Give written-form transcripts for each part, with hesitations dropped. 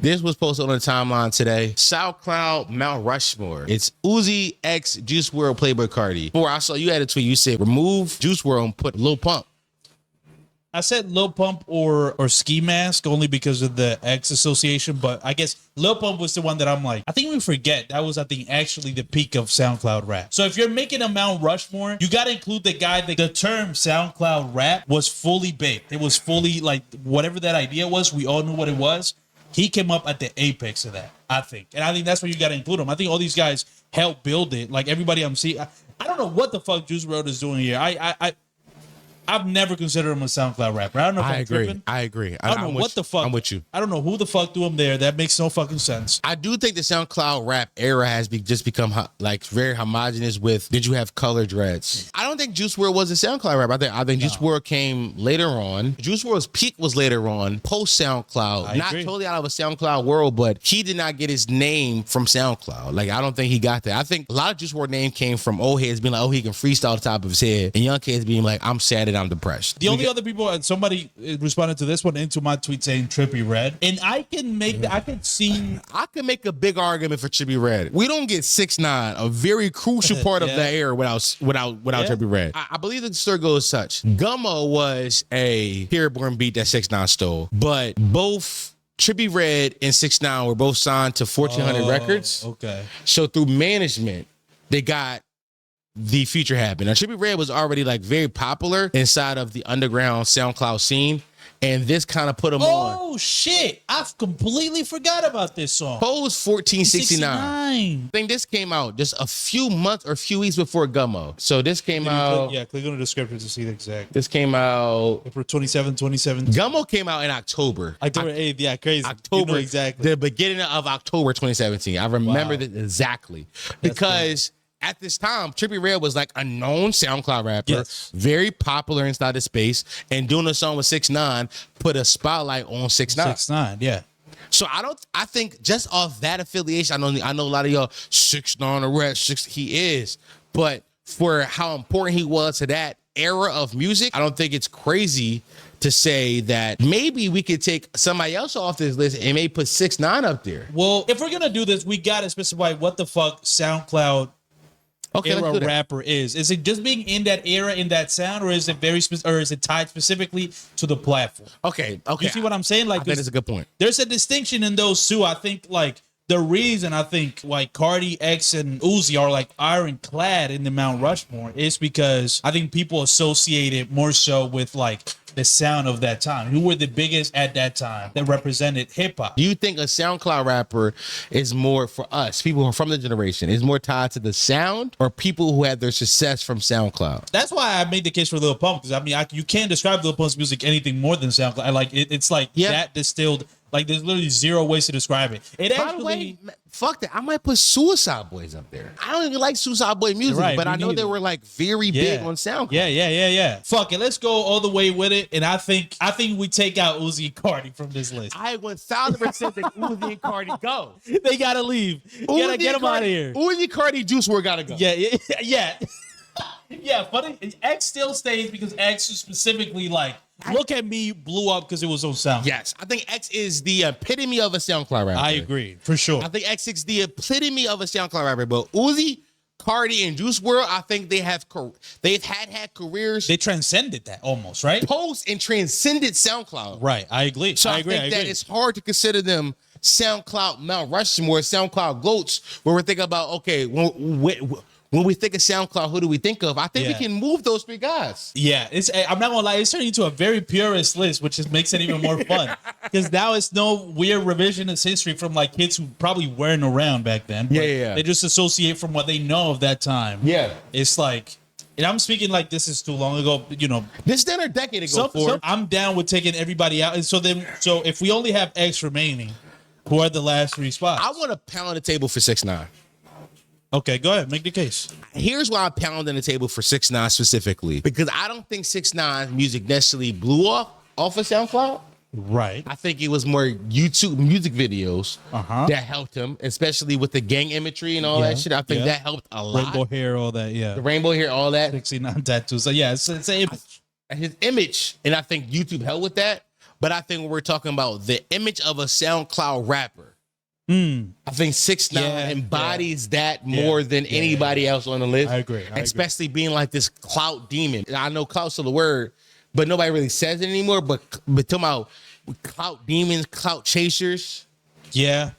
This was posted on the timeline today. SoundCloud Mount Rushmore. It's Uzi X Juice WRLD Playboy Cardi. Before I saw you had a tweet, you said remove Juice WRLD and put Lil Pump. I said Lil Pump or Ski Mask only because of the X association, but I guess Lil Pump was the one that I'm like, I think we forget that was, I think, actually the peak of SoundCloud rap. So if you're making a Mount Rushmore, you got to include the guy that the term SoundCloud rap was fully baked. It was fully like whatever that idea was, we all knew what it was. He came up at the apex of that, I think. And I think that's where you got to include him. I think all these guys helped build it. Like everybody I'm seeing, I don't know what the fuck Juice WRLD is doing here. I've never considered him a SoundCloud rapper. I don't know if I'm tripping. I agree. I don't know what the fuck. I'm with you. I don't know who the fuck threw him there. That makes no fucking sense. I do think the SoundCloud rap era has just become like very homogenous with, did you have color dreads? I don't think Juice WRLD was a SoundCloud rapper. I think Juice WRLD came later on. Juice WRLD's peak was later on, post SoundCloud. Not totally out of a SoundCloud world, but he did not get his name from SoundCloud. Like, I don't think he got that. I think a lot of Juice WRLD name came from old heads being like, oh, he can freestyle the top of his head, and young kids being like, I'm sad and I'm depressed. The only other people, and somebody responded to this one into my tweet saying Trippie Redd, and I can make I can make a big argument for Trippie Redd. We don't get 6ix9ine, a very crucial part of that era, without Trippie Redd. I believe the story goes such. Gummo was a Pierreborn beat that 6ix9ine stole, but both Trippie Redd and 6ix9ine were both signed to 1400 Records. Okay. So through management, they got the feature happen. Now, Trippie Redd was already like very popular inside of the underground SoundCloud scene, and this kind of put him on. Oh shit! I've completely forgot about this song. Pose 1469. I think this came out just a few months or a few weeks before Gummo. So this came out. Click on the description to see the exact. This came out April 27, 2017. Gummo came out in October. October 8th. Yeah, crazy. October, exactly. The beginning of October 2017. I remember that exactly because at this time, Trippie Redd was like a known SoundCloud rapper, very popular inside the space, and doing a song with 6ix9ine put a spotlight on 6ix9ine. 6ix9ine, yeah. So I think just off that affiliation, I know a lot of y'all 6ix9ine or Red 6. He is, but for how important he was to that era of music, I don't think it's crazy to say that maybe we could take somebody else off this list and maybe put 6ix9ine up there. Well, if we're gonna do this, we gotta specify what the fuck SoundCloud era rapper is. Is it just being in that era, in that sound, or is it or is it tied specifically to the platform? Okay. You see what I'm saying? Like, that is a good point. There's a distinction in those two. I think like the reason I think like Cardi, X, and Uzi are like ironclad in the Mount Rushmore is because I think people associate it more so with like the sound of that time. Who were the biggest at that time that represented hip hop? Do you think a SoundCloud rapper is more, for us, people who are from the generation, is more tied to the sound, or people who had their success from SoundCloud? That's why I made the case for Lil Pump, because I mean, you can't describe Lil Pump's music anything more than SoundCloud. Like it's like that distilled. Like there's literally zero ways to describe it. By the way, fuck that. I might put Suicide Boys up there. I don't even like Suicide Boy music, but I know they were like very big on SoundCloud. Yeah. Fuck it, let's go all the way with it. And I think we take out Uzi and Cardi from this list. I 1000% think Uzi and Cardi go. They gotta leave. You gotta get them out of here. Uzi, Cardi, Juice WRLD gotta go. Yeah. Yeah, funny. X still stays because X is specifically like, Look at Me blew up because it was on SoundCloud. Yes, I think X is the epitome of a SoundCloud rapper. I agree, for sure. I think X is the epitome of a SoundCloud rapper. But Uzi, Cardi, and Juice WRLD, I think they've had careers. They transcended that almost, right? Post and transcended SoundCloud. Right, I agree. So I think that it's hard to consider them SoundCloud Mount Rushmore, SoundCloud GOATs, where we're thinking about, okay, when we think of SoundCloud, who do we think of? I think we can move those three guys. Yeah, I'm not gonna lie, it's turning into a very purist list, which just makes it even more fun. Because now it's no weird revisionist history from like kids who probably weren't around back then. Yeah. They just associate from what they know of that time. Yeah. It's like, and I'm speaking like this is too long ago, you know. This is a decade ago. I'm down with taking everybody out. And so if we only have X remaining, who are the last three spots? I want to pound the table for 6ix9ine. Okay, go ahead. Make the case. Here's why I'm pounding the table for 6ix9ine specifically. Because I don't think 6ix9ine's music necessarily blew off of SoundCloud. Right. I think it was more YouTube music videos that helped him, especially with the gang imagery and all that shit. I think that helped a lot. Rainbow hair, all that, The rainbow hair, all that. 6ix9ine tattoos. So yeah, it's an image. His image, and I think YouTube helped with that. But I think we're talking about the image of a SoundCloud rapper. I think 6ix9ine embodies that more than anybody else on the list. I agree. Especially being like this clout demon. I know clout's still a word, but nobody really says it anymore. But talking about clout demons, clout chasers. Yeah.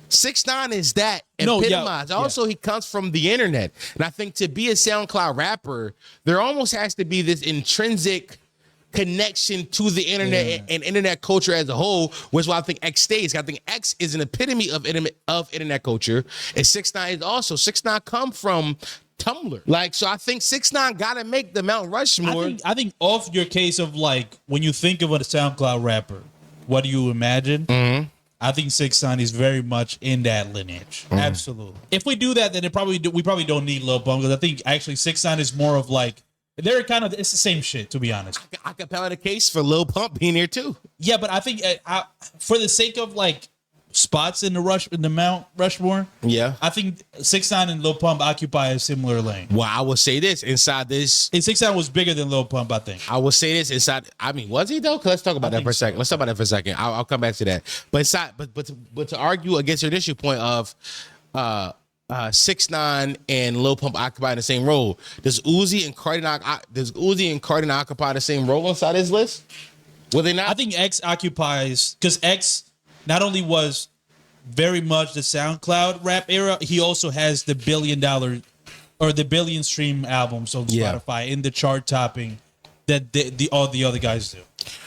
6ix9ine is that epitomized. Also, he comes from the internet. And I think to be a SoundCloud rapper, there almost has to be this intrinsic connection to the internet and internet culture as a whole, which is why I think X stays. I think X is an epitome of internet culture, and 6ix9ine is also. 6ix9ine come from Tumblr. Like, so I think 6ix9ine gotta make the Mount Rushmore. I think off your case of like when you think of a SoundCloud rapper, what do you imagine? I think 6ix9ine is very much in that lineage. Absolutely. If we do that, then we probably don't need Lil Pump, because I think actually 6ix9ine is more of like, they're kind of, it's the same shit, to be honest. I could put a case for Lil Pump being here too. Yeah, but I think for the sake of like spots in the Mount Rushmore, I think 6ix9ine and Lil Pump occupy a similar lane. Well, I will say this inside this. And 6ix9ine was bigger than Lil Pump, I think. I will say this inside. I mean, was he though? Let's talk about that for a second. Let's talk about that for a second. I'll come back to that. But inside, but to argue against your initial point of 6ix9ine and Lil Pump occupying the same role, does Uzi and Cardi occupy the same role inside his list? Will they not? I think X occupies, because X not only was very much the SoundCloud rap era, he also has the $1 billion or the billion stream albums on Spotify in the chart topping that all the other guys do.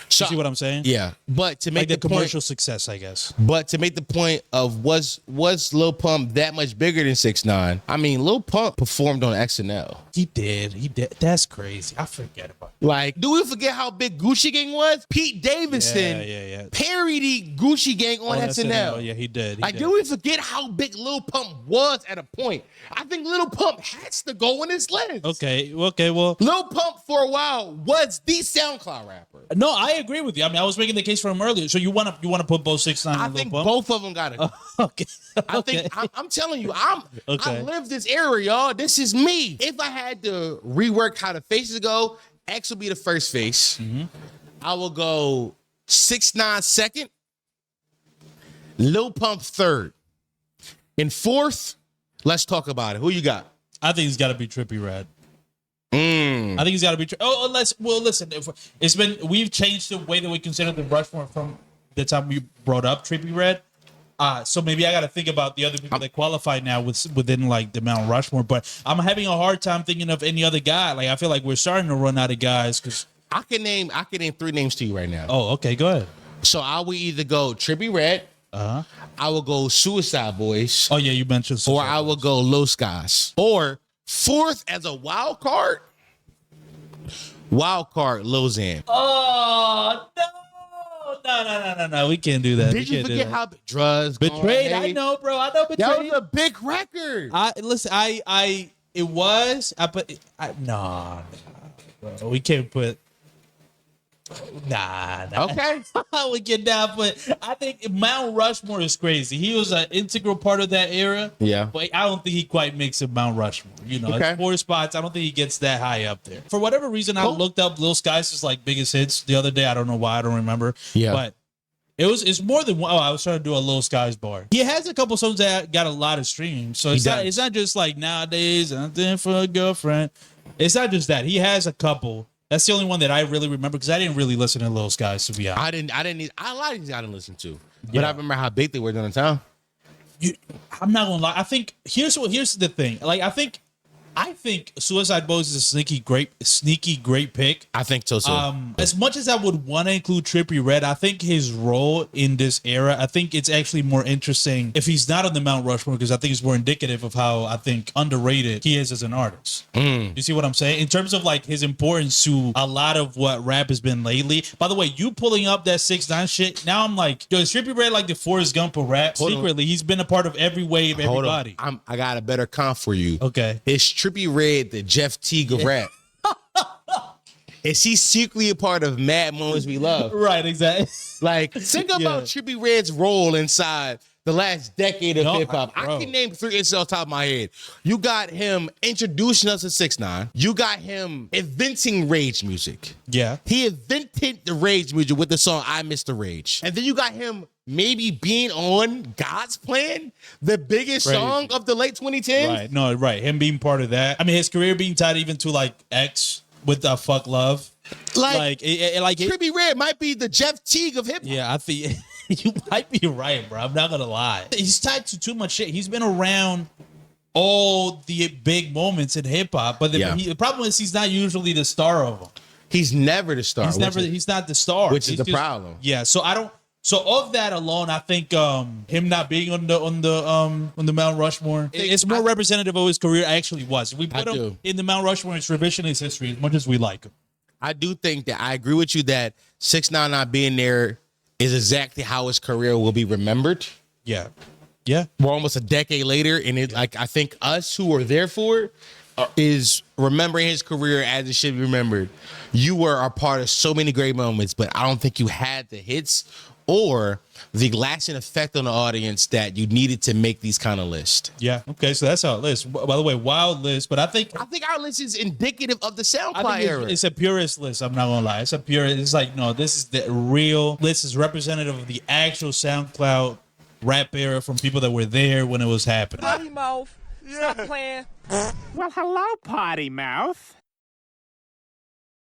You see what I'm saying? Yeah, but to make like the commercial point, success, I guess. But to make the point of was Lil Pump that much bigger than 6ix9ine? I mean, Lil Pump performed on SNL. He did. That's crazy. I forget about it. Like, do we forget how big Gucci Gang was? Pete Davidson parodied Gucci Gang on SNL. Yeah, he did. Do we forget how big Lil Pump was at a point? I think Lil Pump has to go on this list. Okay, well. Lil Pump for a while was the SoundCloud rapper. No, I agree with you. I mean, I was making the case for him earlier. So you want to put both 6ix9ine and Lil Pump? I think both of them got it. Okay. I think I'm telling you, I live this era, y'all. This is me. If I had to rework how the faces go, X will be the first face. I will go 6ix9ine second, Lil Pump third, and fourth. Let's talk about it. Who you got? I think it's got to be Trippie Redd. I think he's got to be. Listen. We've changed the way that we consider the Rushmore from the time we brought up Trippie Redd. So maybe I got to think about the other people that qualify now within like the Mount Rushmore. But I'm having a hard time thinking of any other guy. Like I feel like we're starting to run out of guys. Because I can name 3 names to you right now. Oh, okay, go ahead. So I will either go Trippie Redd. I will go Suicide Boys. Oh yeah, you mentioned. Or I will go Low Skies. Or fourth as a wild card, Lil Xan. Oh no! We can't do that. Did you forget how Drugs Betrayed? I know, bro. I know Betrayed. That was a big record. Bro, we can't put. Nah. Okay. We can now, but I think Mount Rushmore is crazy. He was an integral part of that era. Yeah. But I don't think he quite makes it Mount Rushmore. It's 4 spots. I don't think he gets that high up there. For whatever reason, I looked up Lil Skies' like biggest hits the other day. I don't know why. I don't remember. Yeah. But it's more than one. Oh, I was trying to do a Lil Skies bar. He has a couple songs that got a lot of streams. So it's not just like Nowadays, Nothing for a Girlfriend. It's not just that. He has a couple. That's the only one that I really remember because I didn't really listen to Lil Skies, to be honest. I didn't. A lot of these I didn't listen to, but I remember how big they were during the time. I'm not gonna lie. I think here's the thing. Like I think Suicide Boys is a sneaky great pick. I think so too. As much as I would want to include Trippie Redd, I think his role in this era, I think it's actually more interesting if he's not on the Mount Rushmore, because I think it's more indicative of how I think underrated he is as an artist. You see what I'm saying? In terms of like his importance to a lot of what rap has been lately. By the way, you pulling up that 6ix9ine shit, now I'm like, yo, is Trippie Redd like the Forrest Gump of rap? Secretly, he's been a part of every wave, everybody. I got a better comp for you. Okay. It's Trippie Redd, the Jeff Teague of rap. Is he secretly a part of Mad Moments We Love? Right, exactly. Like, think about Trippie Redd's role inside the last decade of No, hip hop. I bro. can name 3 instances off the top of my head. You got him introducing us to 6ix9ine. You got him inventing rage music. Yeah. He invented the rage music with the song I Miss the Rage. And then you got him maybe being on God's Plan, the biggest Crazy. song of the late 2010s. Right. No, right. Him being part of that. I mean, his career being tied even to like X with Fuck Love. Like Like Trippie Redd might be the Jeff Teague of hip hop. yeah, I think you might be right, bro. I'm not gonna lie. He's tied to too much shit. He's been around all the big moments in hip hop, but the problem is he's not usually the star of them. He's never the star. He's not the star, which is He's the just- problem. Yeah, so I don't. So of that alone, I think him not being on the Mount Rushmore, it's more representative of his career actually was. If we put him in the Mount Rushmore, it's revisionist history as much as we like him. I do think that I agree with you that 6ix9ine not being there is exactly how his career will be remembered. Yeah, yeah. We're almost a decade later, and I think us who are there for it is remembering his career as it should be remembered. You were a part of so many great moments, but I don't think you had the hits or the lasting effect on the audience that you needed to make these kind of lists. Yeah. Okay. So that's our list. By the way, wild list. But I think our list is indicative of the SoundCloud I think era. it's a purist list. I'm not gonna lie. It's a purist. It's like no, this is the real. This is representative of the actual SoundCloud rap era from people that were there when it was happening. Potty mouth. Stop playing. Well, hello, Potty Mouth.